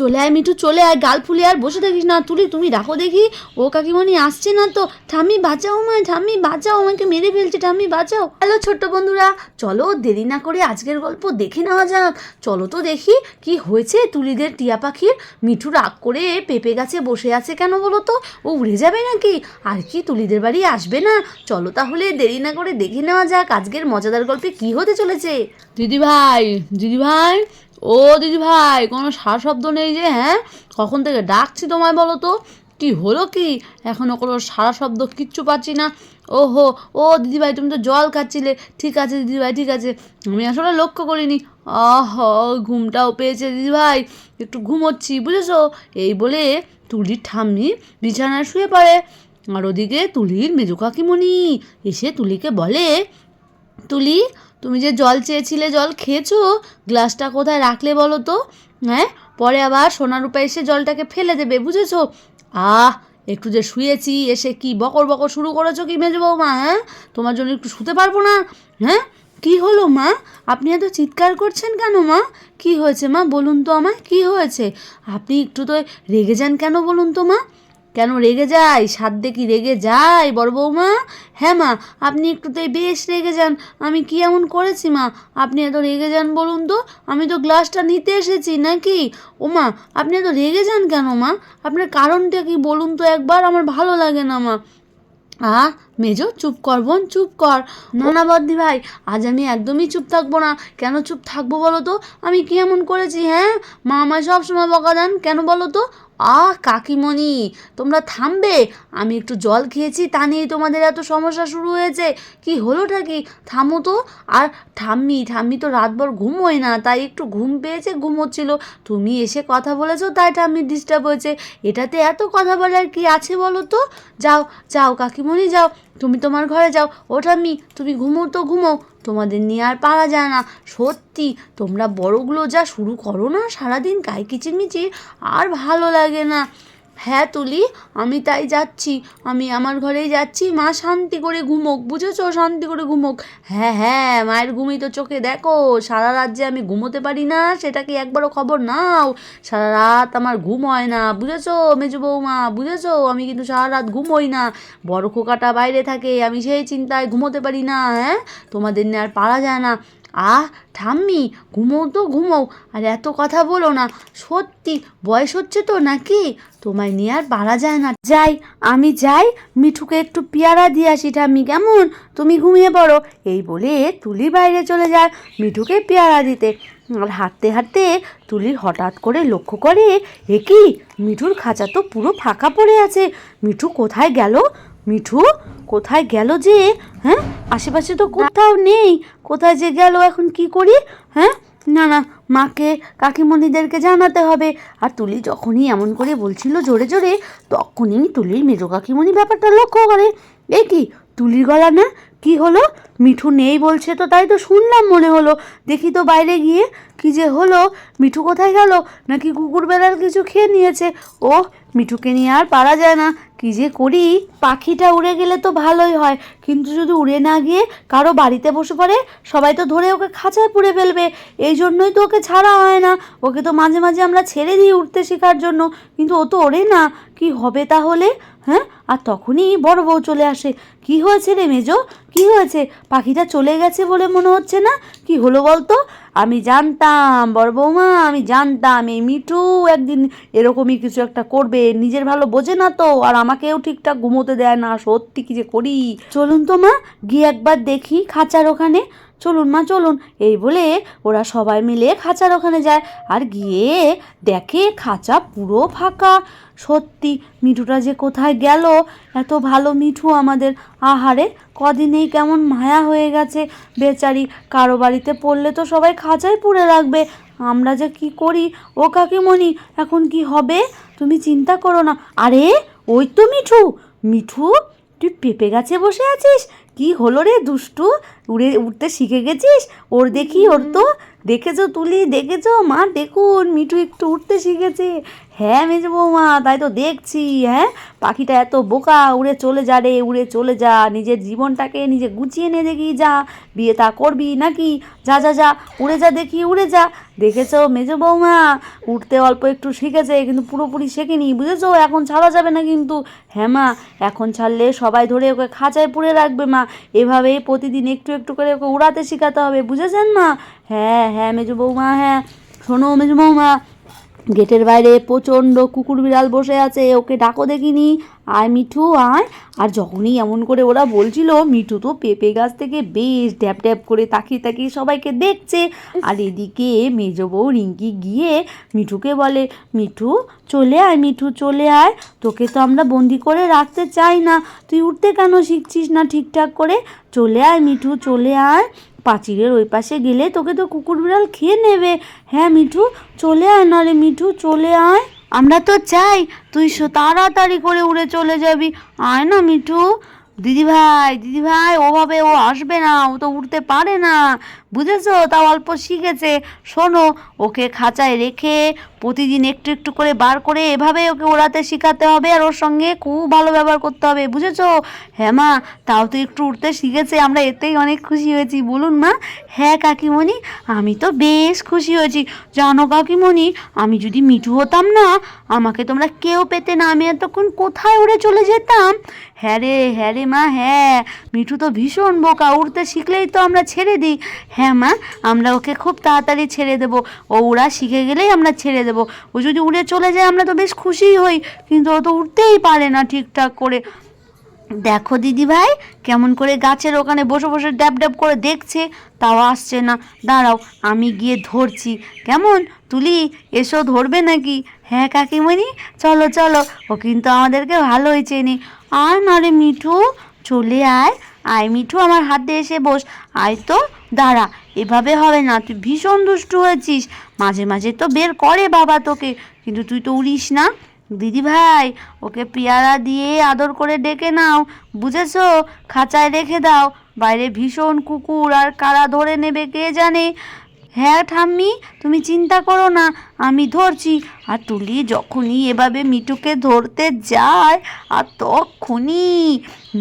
চলে আয় মিঠু, চলে আয়, গাল ফুলে আর বসে থাকিস না। তুলি তুমি রাখো দেখি, ও কাকিমণি আসছে না তো। ঠাম্মি বাঁচাও আমায়, ঠাম্মি বাঁচাও, আমাকে মেরে ফেলছে, ঠাম্মি বাঁচাও। হ্যালো ছোট্ট বন্ধুরা, চলো দেরি না করে আজকের গল্প দেখে নেওয়া যাক। চলো তো দেখি কি হয়েছে তুলিদের টিয়া পাখির। মিঠু রাগ করে পেঁপে গাছে বসে আছে কেন বলো তো? ও উড়ে যাবে নাকি? আর কি তুলিদের বাড়ি আসবে না? চলো তাহলে দেরি না করে দেখে নেওয়া যাক আজকের মজাদার গল্পে কি হতে চলেছে। দিদিভাই, দিদিভাই, ও দিদিভাই, কোনো সাড়া শব্দ নেই যে? হ্যাঁ, কখন থেকে ডাকছি তোমায়, বলো তো কি হলো? কি এখনও কোনো সাড়া শব্দ কিচ্ছু পাচ্ছি না। ওহো, ও দিদিভাই, তুমি তো জল খাচ্ছিলে। ঠিক আছে দিদিভাই, ঠিক আছে, আমি আসলে লক্ষ্য করিনি। আহ, ঘুমটাও পেয়েছে দিদিভাই, একটু ঘুমোচ্ছি বুঝেছো। এই বলে তুলির ঠাম্মি বিছানায় শুয়ে পড়ে। আর ওদিকে তুলির মেজো কাকিমণি এসে তুলিকে বলে, তুলি, তুমি যে জল চেয়েছিলে, জল খেয়েছো? গ্লাসটা কোথায় রাখলে বলো তো? হ্যাঁ, পরে আবার সোনারূপা এসে জলটাকে ফেলে দেবে, বুঝেছো? আহ, একটু যে শুয়েছি, এসে কি বকর বকর শুরু করেছো কি মেজো বৌমা? হ্যাঁ, তোমার জন্য একটু শুতে পারবো না? হ্যাঁ, কি হলো মা? আপনি এত চিৎকার করছেন কেন মা? কি হয়েছে মা, বলুন তো আমায়, কি হয়েছে? আপনি একটু তো রেগে যান কেন বলুন তো মা? কেন রেগে যাই? সাধ্যে কি রেগে যাই বড় বৌমা? হ্যাঁ মা, আপনি একটুতেই বেশ রেগে যান। আমি কি এমন করেছি মা আপনি এত রেগে যান বলুন তো? আমি তো গ্লাসটা নিতে এসেছি নাকি? ও মা, আপনি এত রেগে যান কেন মা? আপনার কারণটা কি বলুন তো একবার, আমার ভালো লাগে না মা। মেজো, চুপ কর বোন, চুপ কর। না না বদ্দি ভাই, আজ আমি একদমই চুপ থাকবো না। কেন চুপ থাকবো বলো তো? আমি কি এমন করেছি? হ্যাঁ, মা আমায় সবসময় বকা দেন কেন বলো তো? কাকিমণি, তোমরা থামবে? আমি একটু জল খেয়েছি, তা নিয়েই তোমাদের এত সমস্যা শুরু হয়েছে। কি হলোটা কি? থামো তো। আর ঠাম্মি ঠাম্মি তো রাতভর ঘুমোয় না, তাই একটু ঘুম পেয়েছে, ঘুমোচ্ছিল। তুমি এসে কথা বলেছো তাই ঠাম্মি ডিস্টার্ব হয়েছে। এটাতে এত কথা বলার কি আছে বলো তো? যাও যাও কাকিমণি, যাও, তুমি তোমার ঘরে যাও। ও ঠাম্মি, তুমি ঘুমো তো ঘুমো, তোমাদের নিয়ে আর পারা যায় না। সত্যি তোমরা বড়গুলো যা শুরু করো না সারাদিন গায়ে কিচিরমিচির, আর ভালো লাগে না। হ্যাঁ তুলি, আমি তাই যাচ্ছি, আমি আমার ঘরেই যাচ্ছি। মা শান্তি করে ঘুমোক, বুঝেছো, শান্তি করে ঘুমোক। হ্যাঁ হ্যাঁ, মায়ের ঘুমই তো চোখে দেখো। সারা রাত যে আমি ঘুমোতে পারি না সেটা কি একবারও খবর নাও? সারা রাত আমার ঘুম হয় না, বুঝেছো মেজো বৌমা, বুঝেছো? আমি কিন্তু সারা রাত ঘুমোই না। বড় খোকাটা বাইরে থাকে, আমি সেই চিন্তায় ঘুমোতে পারি না। হ্যাঁ, তোমাদের নিয়ে আর পারা যায় না। ঠাম্মি, ঘুমোও তো ঘুমোও, আর এত কথা বলো না। সত্যি বয়স হচ্ছে তো নাকি? তোমায় নিয়ে আর পারা যায় না। যাই, আমি যাই, মিঠুকে একটু পেয়ারা দিয়ে আসি ঠাম্মি, কেমন? তুমি ঘুমিয়ে পড়ো। এই বলে তুলি বাইরে চলে যায় মিঠুকে পেয়ারা দিতে। আর হাঁটতে হাঁটতে তুলি হঠাৎ করে লক্ষ্য করে, এ কি, মিঠুর খাঁচা তো পুরো ফাঁকা পড়ে আছে। মিঠু কোথায় গেল? মিঠু কোথায় গেল যে? হ্যাঁ, আশেপাশে তো কোথাও নেই। কোথায় যে গেল, এখন কি করি? হ্যাঁ, না না, মাকে কাকিমণিদেরকে জানাতে হবে। আর তুলি যখনই এমন করে বলছিল জোরে জোরে, তখনই তুলির মেজো কাকিমণি ব্যাপারটা লক্ষ্য করে। এ কি, তুলির গলা না? কি হলো? মিঠু নেই বলছে তো, তাই তো শুনলাম মনে হলো। দেখি তো বাইরে গিয়ে কি যে হলো। মিঠু কোথায় গেল? নাকি কুকুর বেড়াল কিছু খেয়ে নিয়েছে? ও, মিঠুকে নিয়ে আর পারা যায় না। কি যে করি? পাখিটা উড়ে গেলে তো ভালোই হয়, কিন্তু যদি উড়ে না গিয়ে কারো বাড়িতে বসে পড়ে, সবাই তো ধরে ওকে খাঁচায় পুরে ফেলবে। এই জন্যই তো ওকে ছাড়া হয় না। ওকে তো মাঝে মাঝে আমরা ছেড়ে দিই উঠতে শেখার জন্য, কিন্তু ও তো ওড়ে না। কি হবে তাহলে? হ্যাঁ, আর তখনই বড় বউ চলে আসে। কি হয়েছে রে মেজো, কি হয়েছে? পাখিটা চলে গেছে বলে মনে হচ্ছে না? কি হলো বলতো? আমি জানতাম বড় বৌমা, আমি জানতাম এই মিঠু একদিন এরকমই কিছু একটা করবে। নিজের ভালো বোঝে না তো, আর আমাকেও ঠিকঠাক ঘুমোতে দেয় না। সত্যি কি যে করি। চলুন তো মা, গিয়ে একবার দেখি খাঁচার ওখানে। চলুন মা, চলুন। এই বলে ওরা সবাই মিলে খাঁচার ওখানে যায়। আর গিয়ে দেখে খাঁচা পুরো ফাঁকা। সত্যি মিঠুটা যে কোথায় গেল? এত ভালো মিঠু আমাদের, আহারে কদিনেই কেমন মায়া হয়ে গেছে বেচারি। কারো বাড়িতে পড়লে তো সবাই খাঁচায় পুরে রাখবে। আমরা যে কি করি? ও কাকিমণি, এখন কি হবে? তুমি চিন্তা করো না। আরে, ওই তো মিঠু। মিঠু, তুই পেঁপে গাছে বসে আছিস? কি হলো রে দুষ্টু, উড়তে শিখে গেছিস? ওর দেখি, ওর তো দেখেছো তুলি, দেখেছো মা, দেখুন মিঠু একটু উঠতে শিখেছে। হ্যাঁ মেজো বৌমা, তাই তো দেখছি। হ্যাঁ, পাখিটা এত বোকা, উড়ে চলে যা রে, উড়ে চলে যা, নিজের জীবনটাকে নিজে গুছিয়ে নে দেখি, যা বিয়ে তা করবি নাকি, যা যা যা উড়ে যা দেখি, উড়ে যা। দেখেছো মেজো বৌমা, উঠতে অল্প একটু শিখেছে কিন্তু পুরোপুরি শেখেনি, বুঝেছো? এখন ছাড়া যাবে না কিন্তু। হ্যাঁ মা, এখন ছাড়লে সবাই ধরে ওকে খাঁচায় পুরে রাখবে মা। এভাবেই প্রতিদিন একটু একটু করে ওকে উড়াতে শেখাতে হবে, বুঝেছেন মা? হ্যাঁ হ্যাঁ মেজো বৌমা, হ্যাঁ। শোনো মেজো বৌমা, গেটের বাইরে প্রচণ্ড কুকুর বিড়াল বসে আছে, ওকে ডাকো দেখিনি। আয় মিঠু আয়। আর যখনই এমন করে ওরা বলছিল, মিঠু তো পেঁপে গাছ থেকে বেশ ড্যাপ ড্যাপ করে তাকিয়ে তাকিয়ে সবাইকে দেখছে। আর এদিকে মেজো বউ রিঙ্কি গিয়ে মিঠুকে বলে, মিঠু চলে আয়, মিঠু চলে আয়, তোকে তো আমরা বন্দি করে রাখতে চাই না, তুই উঠতে কেন শিখছিস না ঠিকঠাক করে? চলে আয় মিঠু, চলে আয়, পাঁচিলের ওই পাশে গেলে তোকে তো কুকুর বিড়াল খেয়ে নেবে। হ্যাঁ মিঠু চলে আয়, না রে মিঠু চলে আয়, আমরা তো চাই তুই তাড়াতাড়ি করে উড়ে চলে যাবি, আয় না মিঠু। দিদিভাই দিদিভাই, ওভাবে ও আসবে না, ও তো উঠতে পারে না, বুঝেছো? তাও অল্প শিখেছে। শোনো, ওকে খাঁচায় রেখে প্রতিদিন একটু একটু করে বার করে এভাবে ওকে ওড়াতে শেখাতে হবে, আর ওর সঙ্গে খুব ভালো ব্যবহার করতে হবে, বুঝেছো? হ্যাঁ মা, তাও তো একটু উঠতে শিখেছে, আমরা এতেই অনেক খুশি হয়েছি, বলুন মা। হ্যাঁ কাকিমণি, আমি তো বেশ খুশি হয়েছি। জানো কাকিমণি, আমি যদি মিঠু হতাম না, আমাকে তোমরা কেউ পেতে না, আমি এতক্ষণ কোথায় উড়ে চলে যেতাম। হ্যাঁ রে মা, হ্যাঁ, মিঠু তো ভীষণ বোকা, উড়তে শিখলেই তো আমরা ছেড়ে দিই। হ্যাঁ মা, আমরা ওকে খুব তাড়াতাড়ি ছেড়ে দেবো, ও উড়া শিখে গেলেই আমরা ছেড়ে দেবো। ও যদি উড়ে চলে যায় আমরা তো বেশ খুশিই হই, কিন্তু ও তো উঠতেই পারে না ঠিকঠাক করে। দেখো দিদিভাই, কেমন করে গাছের ওখানে বসে বসে ড্যাব ড্যাব করে দেখছে, তাও আসছে না। দাঁড়াও, আমি গিয়ে ধরছি। কেমন তুলি, এসো ধরবে নাকি? হ্যাঁ কাকিমণি, চলো চলো, ও কিন্তু আমাদেরকে ভালোই চেনে। আর না রে মিঠু, চলে আয়, আয় মিঠু, আমার হাতে এসে বস। আয় তো, দাঁড়া, এভাবে হবে না, তুই ভীষণ দুষ্টু হয়েছিস, মাঝে মাঝে তো বের করে বাবা তোকে, কিন্তু তুই তো উড়িস না। দিদিভাই, ওকে পেয়ারা দিয়ে আদর করে ডেকে নাও, বুঝেছো? খাঁচায় রেখে দাও, বাইরে ভীষণ কুকুর, আর কারা ধরে নেবে কে জানে। হ্যাঁ ঠাম্মি, তুমি চিন্তা করো না, আমি ধরছি। আর তুলি যখনই এভাবে মিঠুকে ধরতে যায়, আর তখনই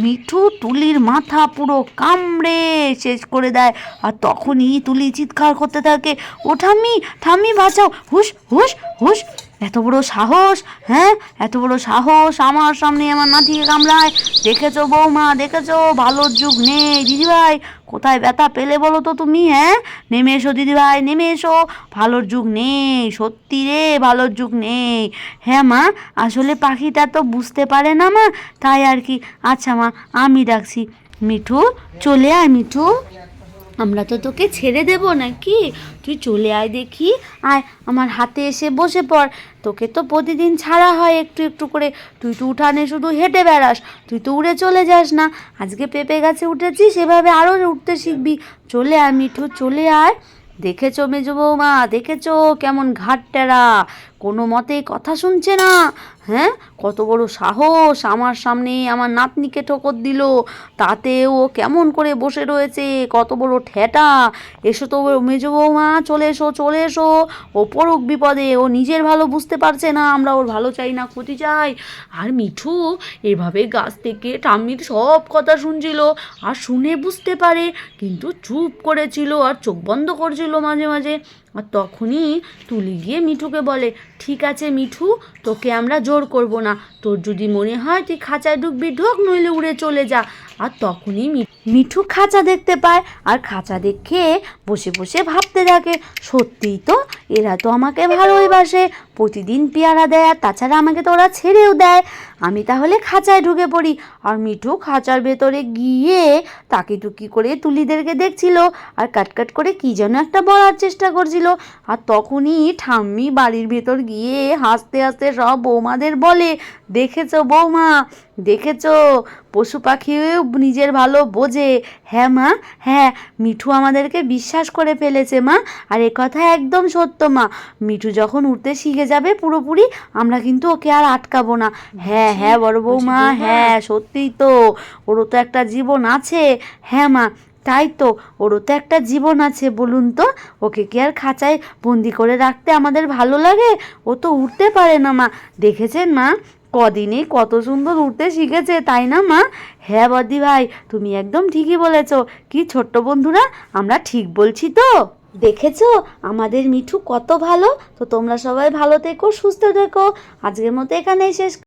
মিঠু তুলির মাথা পুরো কামড়ে শেষ করে দেয়। আর তখনই তুলি চিৎকার করতে থাকে, ও ঠাম্মি ঠাম্মি বাঁচাও, হুশ হুশ হুশ, এত বড় সাহস! হ্যাঁ, এত বড় সাহস আমার সামনে আমার নাতিকে কামড়ায়! দেখেছো বৌমা, দেখেছো? ভালোর যুগ নেই। দিদিভাই, কোথায় ব্যথা পেলে বলো তো তুমি? হ্যাঁ, নেমে এসো দিদিভাই, নেমে এসো, ভালোর যুগ নেই, সত্যি রে, ভালোর যুগ নেই। হ্যাঁ মা, আসলে পাখিটা তো বুঝতে পারে না মা, তাই আর কি। আচ্ছা মা, আমি ডাকছি, মিঠু চলে আয়, মিঠু, আমরা তো তোকে ছেড়ে দেব নাকি, তুই চলে আয় দেখি, আয় আমার হাতে এসে বসে পড়। তোকে তো প্রতিদিন ছাড়া হয় একটু একটু করে, তুই তো উঠানে শুধু হেঁটে বেড়াস, তুই তো উড়ে চলে যাস না। আজকে পেঁপে গাছে উঠেছিস, এভাবে আরও উঠতে শিখবি। চলে আয় মিঠু, চলে আয়। দেখেছো মেজো বৌমা, দেখেছো কেমন ঘাটটেরা, কোনো মতেই কথা শুনছে না। হ্যাঁ, কত বড় সাহস, আমার সামনে আমার নাতনিকে ঠোকর দিল, তাতে ও কেমন করে বসে রয়েছে, কত বড় ঠেটা। এসো তো মেজো বৌমা, চলে এসো চলে এসো, ও পড়ুক বিপদে, ও নিজের ভালো বুঝতে পারছে না, আমরা ওর ভালো চাই না, ক্ষতি চাই। আর মিঠু এভাবে গাছ থেকে ঠাম্মির সব কথা শুনছিল, আর শুনে বুঝতে পারে, কিন্তু চুপ করেছিল আর চোখ বন্ধ করছিল মাঝে মাঝে। আর তখনই তুলি গিয়ে মিঠুকে বলে, ঠিক আছে মিঠু, তোকে আমরা জোর করব না, তোর যদি মনে হয় তুই খাঁচায় ঢুকবি ঢোক, নইলে উড়ে চলে যা। আর তখনই মিঠু খাঁচা দেখতে পায়, আর খাঁচা দেখে বসে বসে ভাবতে থাকে, সত্যিই তো, এরা তো আমাকে ভালোবাসে, প্রতিদিন পেয়ারা দেয়, আর তাছাড়া আমাকে তো ওরা ছেড়েও দেয়। আমি তাহলে খাঁচায় ঢুকে পড়ি। আর মিঠু খাঁচার ভেতরে গিয়ে তাকিটুকি করে তুলিদেরকে দেখছিল, আর কাটকাট করে কি যেন একটা বলার চেষ্টা করছিল। আর তখনই ঠাম্মি বাড়ির ভেতর গিয়ে হাসতে হাসতে সব বৌমাদের বলে, দেখেছো বৌমা, দেখেছো, পশু পাখিও নিজের ভালো বোঝে। হ্যাঁ মা, হ্যাঁ, মিঠু আমাদেরকে বিশ্বাস করে ফেলেছে মা, আর এ কথা একদম সত্য মা। মিঠু যখন উঠতে শিখে যাবে পুরোপুরি, আমরা কিন্তু ওকে আর আটকাবো না। হ্যাঁ হ্যাঁ বড় বৌমা, হ্যাঁ সত্যিই তো, ওরও তো একটা জীবন আছে। হ্যাঁ মা, তাই তো, ওরও তো একটা জীবন আছে বলুন তো, ওকে কি আর খাঁচায় বন্দি করে রাখতে আমাদের ভালো লাগে? ও তো উঠতে পারে না মা, দেখেছেন মা কদিনে কত সুন্দর উঠতে শিখেছে, তাই না মা? হ্যাঁ বদ্দি ভাই, তুমি একদম ঠিকই বলেছ। কি ছোট্ট বন্ধুরা, আমরা ঠিক বলছি তো? দেখেছো আমাদের মিঠু কত ভালো। তো তোমরা সবাই ভালো থেকো, সুস্থ থেকো। আজকের মতো এখানেই শেষ।